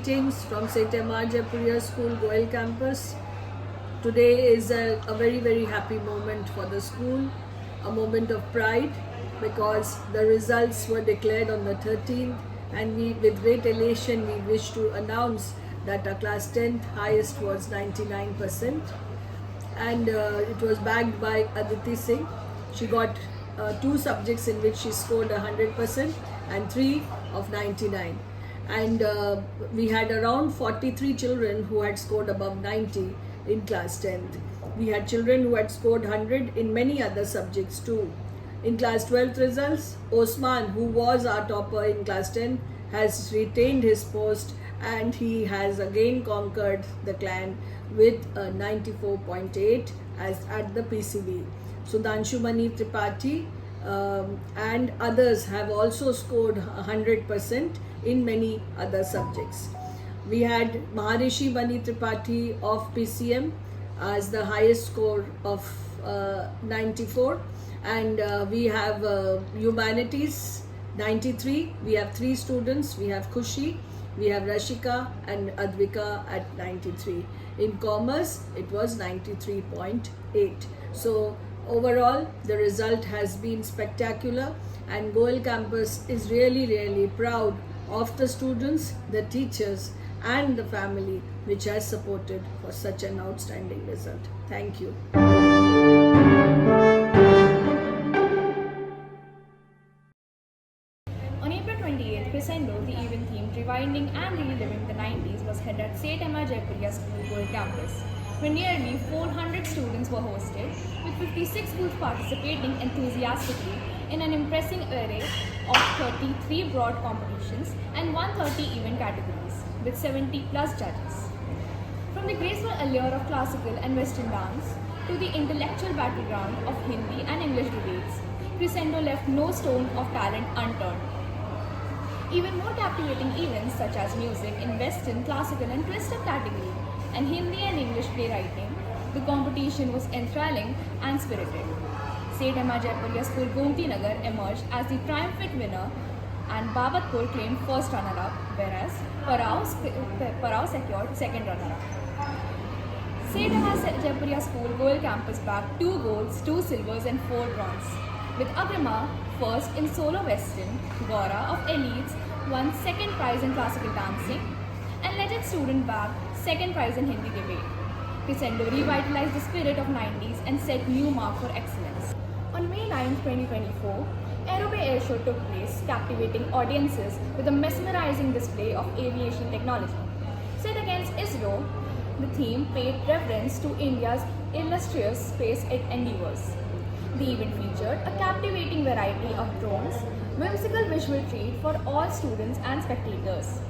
Greetings from St. Emma Jaipuria School, Goel campus. Today is a very, very happy moment for the school, a moment of pride because the results were declared on the 13th, and we, with great elation, we wish to announce that our class 10th highest was 99%, and it was bagged by Aditi Singh. She got 2 subjects in which she scored 100% and 3 of 99. And we had around 43 children who had scored above 90 in class 10th. We had children who had scored 100 in many other subjects too. In class 12th results, Osman, who was our topper in class 10, has retained his post, and he has again conquered the clan with 94.8 as at the PCB. Sudhanshu Mani Tripathi and others have also scored 100% in many other subjects. We had Maharishi Mani Tripathi of PCM as the highest score of 94, and we have Humanities 93. We have 3 students. We have Khushi, we have Rashika and Advika at 93. In Commerce, it was 93.8. So overall, the result has been spectacular, and Goel campus is really, really proud of the students, the teachers and the family which has supported for such an outstanding result. Thank you. On April 28th, Crescendo, the event themed Rewinding and Reliving the 90s, was held at St. Emma Jaipuria School, Goel campus, where nearly 400 students were hosted, with 56 schools participating enthusiastically in an impressive array of 33 broad competitions and 130 event categories, with 70 plus judges. From the graceful allure of classical and western dance to the intellectual battleground of Hindi and English debates, Crescendo left no stone of talent unturned. Even more captivating events such as music in western, classical and twist-up category and Hindi and English playwriting, the competition was enthralling and spirited. St. Emma Jaipuria School, Gomti Nagar emerged as the triumphant winner, and Babatpur claimed first runner-up, whereas Parao secured second runner-up. St. Emma Jaipuria School, Goel campus bagged 2 golds, 2 silvers and 4 bronze, with Agrima first in solo western, Gaura of Elites won second prize in classical dancing, and legend student bagged second prize in Hindi debate. Crescendo revitalized the spirit of 90s and set new mark for excellence. On May 9, 2024, Aerobay Air Show took place, captivating audiences with a mesmerizing display of aviation technology. Set against ISRO, the theme paid reverence to India's illustrious space endeavors. The event featured a captivating variety of drones, whimsical visual treat for all students and spectators.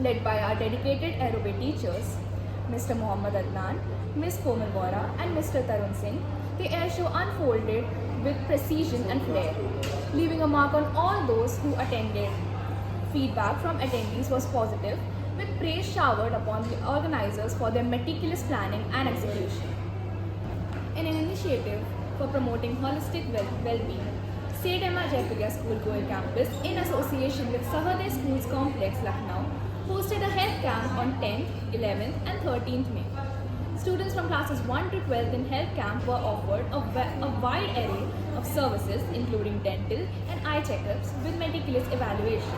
Led by our dedicated Aerobay teachers, Mr. Mohammad Adnan, Ms. Komal Vora and Mr. Tarun Singh, the air show unfolded with precision and flair, leaving a mark on all those who attended. Feedback from attendees was positive, with praise showered upon the organizers for their meticulous planning and execution. In an initiative for promoting holistic well-being, St. Emma Jaipuria School, Goel campus, in association with Sahaday Schools Complex, Lucknow, hosted a health camp on 10th, 11th and 13th May. Students from classes 1 to 12 in health camp were offered a wide array of services including dental and eye checkups with meticulous evaluation.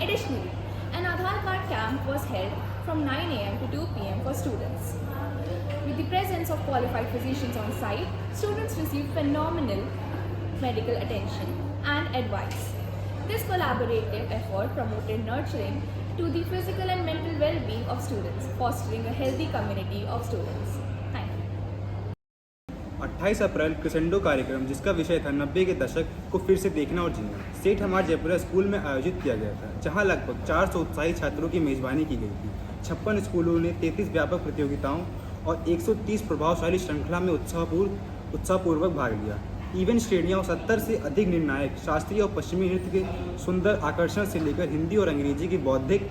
Additionally, an Aadhaar card camp was held from 9 am to 2 pm for students. With the presence of qualified physicians on site, students received phenomenal medical attention and advice. This collaborative effort promoted nurturing to the physical and mental well-being of students, fostering a healthy community of students. Thank you. 28 April crescendo कार्यक्रम, जिसका विषय था 90 के दशक को फिर से देखना और जीना, सेठ हमार जयपुरा स्कूल में आयोजित किया गया था, जहां लगभग 400 उत्साही छात्रों की मेजबानी की गई थी। 56 स्कूलों ने 33 व्यापक प्रतियोगिताओं और 130 प्रभावशाली श्रृंखला में उत्साहपूर्वक भाग लिया। इवेंट श्रेणियाँ 70 से अधिक निर्णायक शास्त्रीय और पश्चिमी नृत्य के सुंदर आकर्षण से लेकर हिंदी और अंग्रेजी की बौद्धिक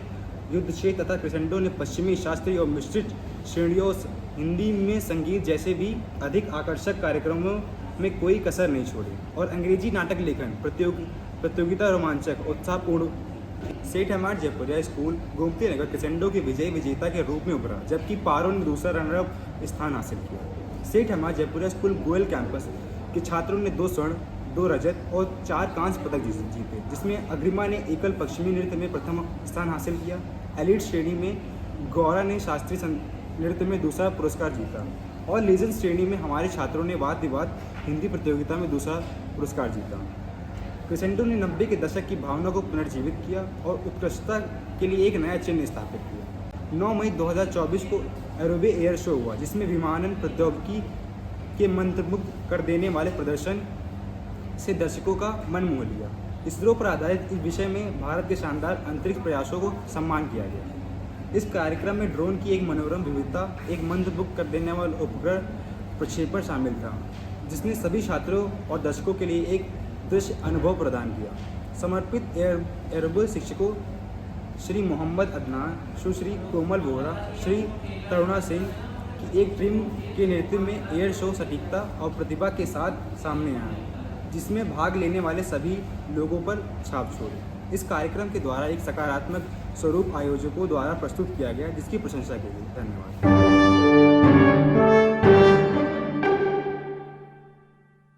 युद्ध क्षेत्र तथा क्रेसेंडो ने पश्चिमी शास्त्रीय और मिश्रित श्रेणियों हिंदी में संगीत जैसे भी अधिक आकर्षक कार्यक्रमों में कोई कसर नहीं छोड़ी और अंग्रेजी नाटक लेखन प्रतियोगिता रोमांचक उत्साहपूर्ण सेठ हमार जयपुरिया स्कूल गोमती नगर क्रिसेंडो के विजयी विजेता के रूप में उभरा, जबकि पारो ने दूसरा रनरअप स्थान हासिल किया। सेठ हमार जयपुरिया स्कूल गोयल कैंपस के छात्रों ने 2 स्वर्ण, 2 रजत और 4 कांस्य पदक जीते, जिसमें अग्रिमा ने एकल पश्चिमी नृत्य में प्रथम स्थान हासिल किया। एलिट श्रेणी में गौरा ने शास्त्रीय नृत्य में दूसरा पुरस्कार जीता और लीजेंड श्रेणी में हमारे छात्रों ने वाद विवाद हिंदी प्रतियोगिता में दूसरा पुरस्कार जीता। क्रिसेंडो ने 90 के दशक की भावना को पुनर्जीवित किया और उत्कृष्टता के लिए एक नया चिन्ह स्थापित किया। 9 मई 2024 को एरोबे एयर शो हुआ, जिसमें विमानन प्रौद्योगिकी के मंत्रमुग्ध कर देने वाले प्रदर्शन से दर्शकों का मन मोह लिया। इसरो पर आधारित इस विषय में भारत के शानदार अंतरिक्ष प्रयासों को सम्मान किया गया। इस कार्यक्रम में ड्रोन की एक मनोरम विविधता, एक मंत्रमुग्ध कर देने वाला उपग्रह प्रक्षेपण शामिल था, जिसने सभी छात्रों और दर्शकों के लिए एक दृश्य अनुभव प्रदान किया। समर्पित एरोबे शिक्षकों श्री मोहम्मद अदनान, सुश्री कोमल वोहरा, श्री तरुणा सिंह की एक टीम के नेतृत्व में एयर शो सटीकता और प्रतिभा के साथ सामने आया, जिसमें भाग लेने वाले सभी लोगों पर छाप छोड़ी। इस कार्यक्रम के द्वारा एक सकारात्मक स्वरूप आयोजकों द्वारा प्रस्तुत किया गया, जिसकी प्रशंसा की गई। धन्यवाद।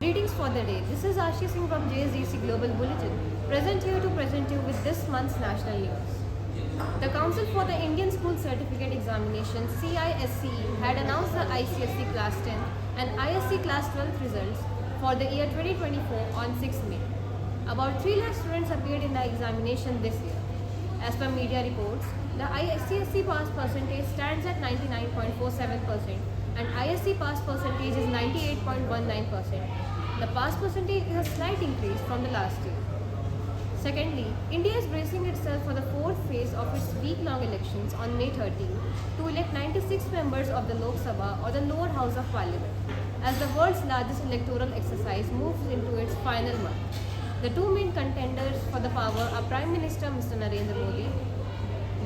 Greetings for the day. This is Ashi Singh from JSDC Global Bulletin, present here to present you with this month's national news. The Council for the Indian School Certificate Examination (CISCE) had announced the ICSE Class 10 and ISC Class 12 results for the year 2024 on 6 May. About 3 lakh students appeared in the examination this year. As per media reports, the ICSE pass percentage stands at 99.47% and ISC pass percentage is 98.19%. The pass percentage is a slight increase from the last year. Secondly, India is bracing itself for the 4th phase of its week-long elections on May 13 to elect 96 members of the Lok Sabha or the lower house of parliament, as the world's largest electoral exercise moves into its final month. The 2 main contenders for the power are Prime Minister Mr. Narendra Modi,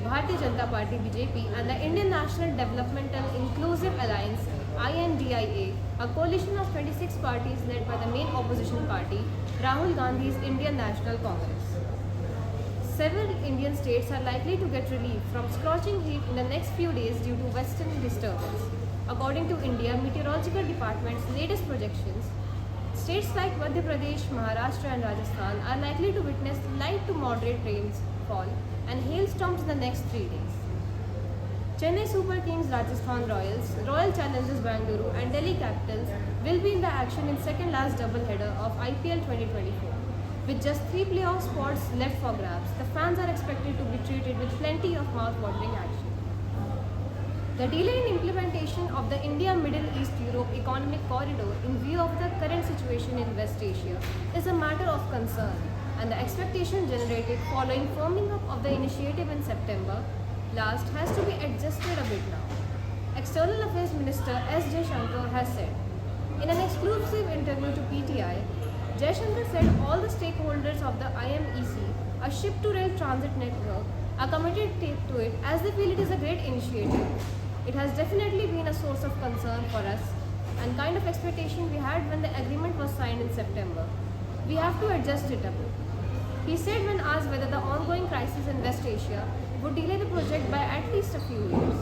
Bharatiya Janata Party BJP, and the Indian National Developmental Inclusive Alliance INDIA, a coalition of 26 parties led by the main opposition party, Rahul Gandhi's Indian National Congress. Several Indian states are likely to get relief from scorching heat in the next few days due to western disturbance. According to India Meteorological Department's latest projections, states like Madhya Pradesh, Maharashtra and Rajasthan are likely to witness light to moderate rainfall and hailstorms in the next 3 days. Chennai Super Kings, Rajasthan Royals, Royal Challengers Bangalore and Delhi Capitals will be in the action in second last doubleheader of IPL 2024. With just 3 playoff spots left for grabs, the fans are expected to be treated with plenty of mouth-watering action. The delay in implementation of the India-Middle East-Europe Economic Corridor in view of the current situation in West Asia is a matter of concern, and the expectation generated following firming up of the initiative in September last has to be adjusted a bit now. External Affairs Minister S. Jaishankar has said. In an exclusive interview to PTI, Jaishankar said all the stakeholders of the IMEC, a ship-to-rail transit network, are committed to it as they feel it is a great initiative. It has definitely been a source of concern for us and kind of expectation we had when the agreement was signed in September. We have to adjust it a bit. He said when asked whether the ongoing crisis in West Asia would delay the project by at least a few years.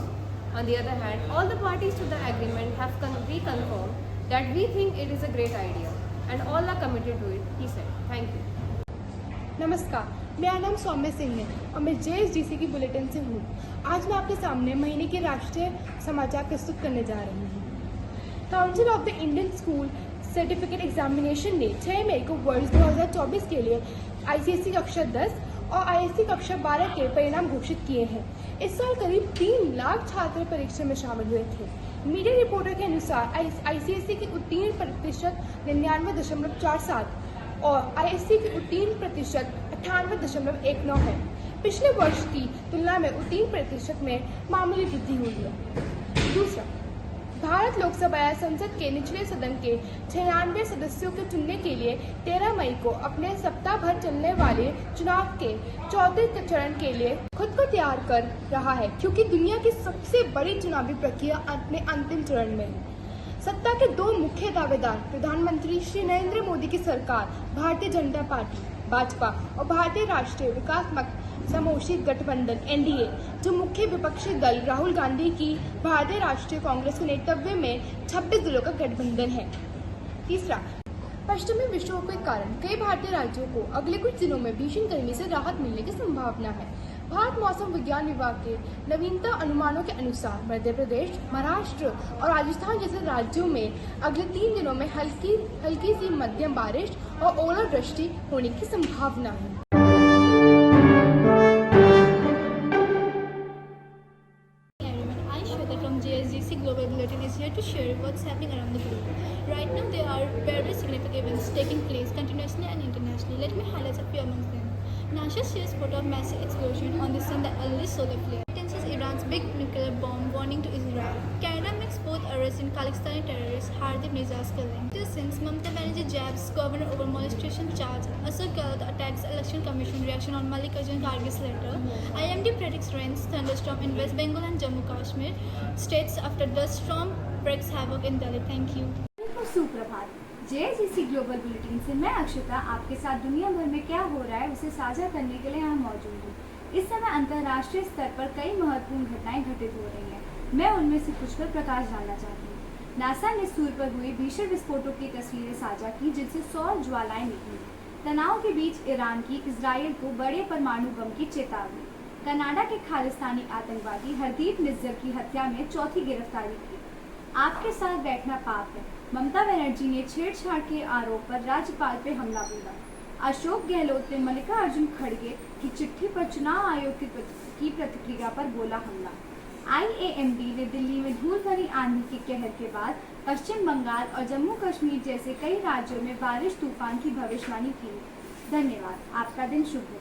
On the other hand, all the parties to the agreement have reconfirmed that we think it is a great idea and all are committed to it, he said. Thank you. नमस्कार, मेरा नाम सौम्य सिंह है और मैं JSDC की bulletin से हूँ। आज मैं आपके सामने महीने के राष्ट्रीय समाचार प्रस्तुत करने जा रही हूँ। Council of the Indian school certificate examination ने 6 मई को वर्ष 2024 के लिए ICSE कक्षा 10 और ISC कक्षा 12 के परिणाम घोषित किए हैं। इस साल करीब 3 लाख छात्र परीक्षा में शामिल हुए थे। मीडिया रिपोर्टर के अनुसार ICSE की उत्तीर्ण प्रतिशत 99.47 और ISC की उत्तीर्ण प्रतिशत 98.19 है। पिछले वर्ष की तुलना में उत्तीर्ण प्रतिशत में मामूली वृद्धि हुई है। दूसरा, भारत लोकसभा या संसद के निचले सदन के 96 सदस्यों के चुनने के लिए 13 मई को अपने सप्ताह भर चलने वाले चुनाव के चौथे चरण के लिए खुद को तैयार कर रहा है, क्योंकि दुनिया की सबसे बड़ी चुनावी प्रक्रिया अपने अंतिम चरण में है। सत्ता के 2 मुख्य दावेदार प्रधानमंत्री श्री नरेंद्र मोदी की सरकार, भारतीय जनता पार्टी भाजपा और भारतीय राष्ट्रीय विकासमक सामूहिक गठबंधन एनडीए, जो मुख्य विपक्षी दल राहुल गांधी की भारतीय राष्ट्रीय कांग्रेस के नेतृत्व में 26 जिलों का गठबंधन है। तीसरा, पश्चिमी विक्षोभ के कारण कई भारतीय राज्यों को अगले कुछ दिनों में भीषण गर्मी से राहत मिलने की संभावना है। भारत मौसम विज्ञान विभाग के नवीनतम अनुमानों के अनुसार मध्य प्रदेश, महाराष्ट्र और राजस्थान जैसे राज्यों में अगले 3 दिनों में हल्की सी मध्यम बारिश और ओलावृष्टि होने की संभावना है। I, Shweta from JSGC Global Bulletin is here to share what's happening around the globe. Right now, there are very significant events taking place continuously and internationally. Let me highlight a few amongst them. NASA shares photo of massive explosion on the sun, the early solar flare. Tenses Iran's big nuclear bomb warning to Israel. Canada makes fourth arrest in Khalistani terrorist Hardeep Nizar's killing. Since Mamata Banerjee jabs governor over molestation charge, Ashok Gehlot attacks election commission reaction on Mallikarjun Kharge's letter. IMD predicts rains, thunderstorm in West Bengal and Jammu Kashmir states after dust storm wreaks havoc in Delhi. Thank you. सुप्रभात। JSGC global bulletin से मैं अक्षता आपके साथ दुनिया भर में क्या हो रहा है उसे साझा करने के लिए यहाँ मौजूद हूँ। इस समय अंतर्राष्ट्रीय स्तर पर कई महत्वपूर्ण घटनाएं घटित हो रही हैं। मैं उनमें से कुछ पर प्रकाश डालना चाहती हूँ। नासा ने सूर्य पर हुए भीषण विस्फोटों की तस्वीरें साझा की, जिनसे सौर ज्वालाएं निकली। तनाव के बीच ईरान की इजराइल को बड़े परमाणु बम की चेतावनी। कनाडा के खालिस्तानी आतंकवादी हरदीप निज्जर की हत्या में चौथी गिरफ्तारी की। आपके साथ बैठना पाप है। ममता बनर्जी ने छेड़छाड़ के आरोप पर राज्यपाल पे हमला बोला। अशोक गहलोत ने मल्लिकार्जुन खड़गे की चिट्ठी पर चुनाव आयोग की प्रतिक्रिया पर बोला हमला। IAMD ने दिल्ली में धूल भरी आंधी के कहर के बाद पश्चिम बंगाल और जम्मू कश्मीर जैसे कई राज्यों में बारिश तूफान की भविष्यवाणी की। धन्यवाद। आपका दिन शुभ हो।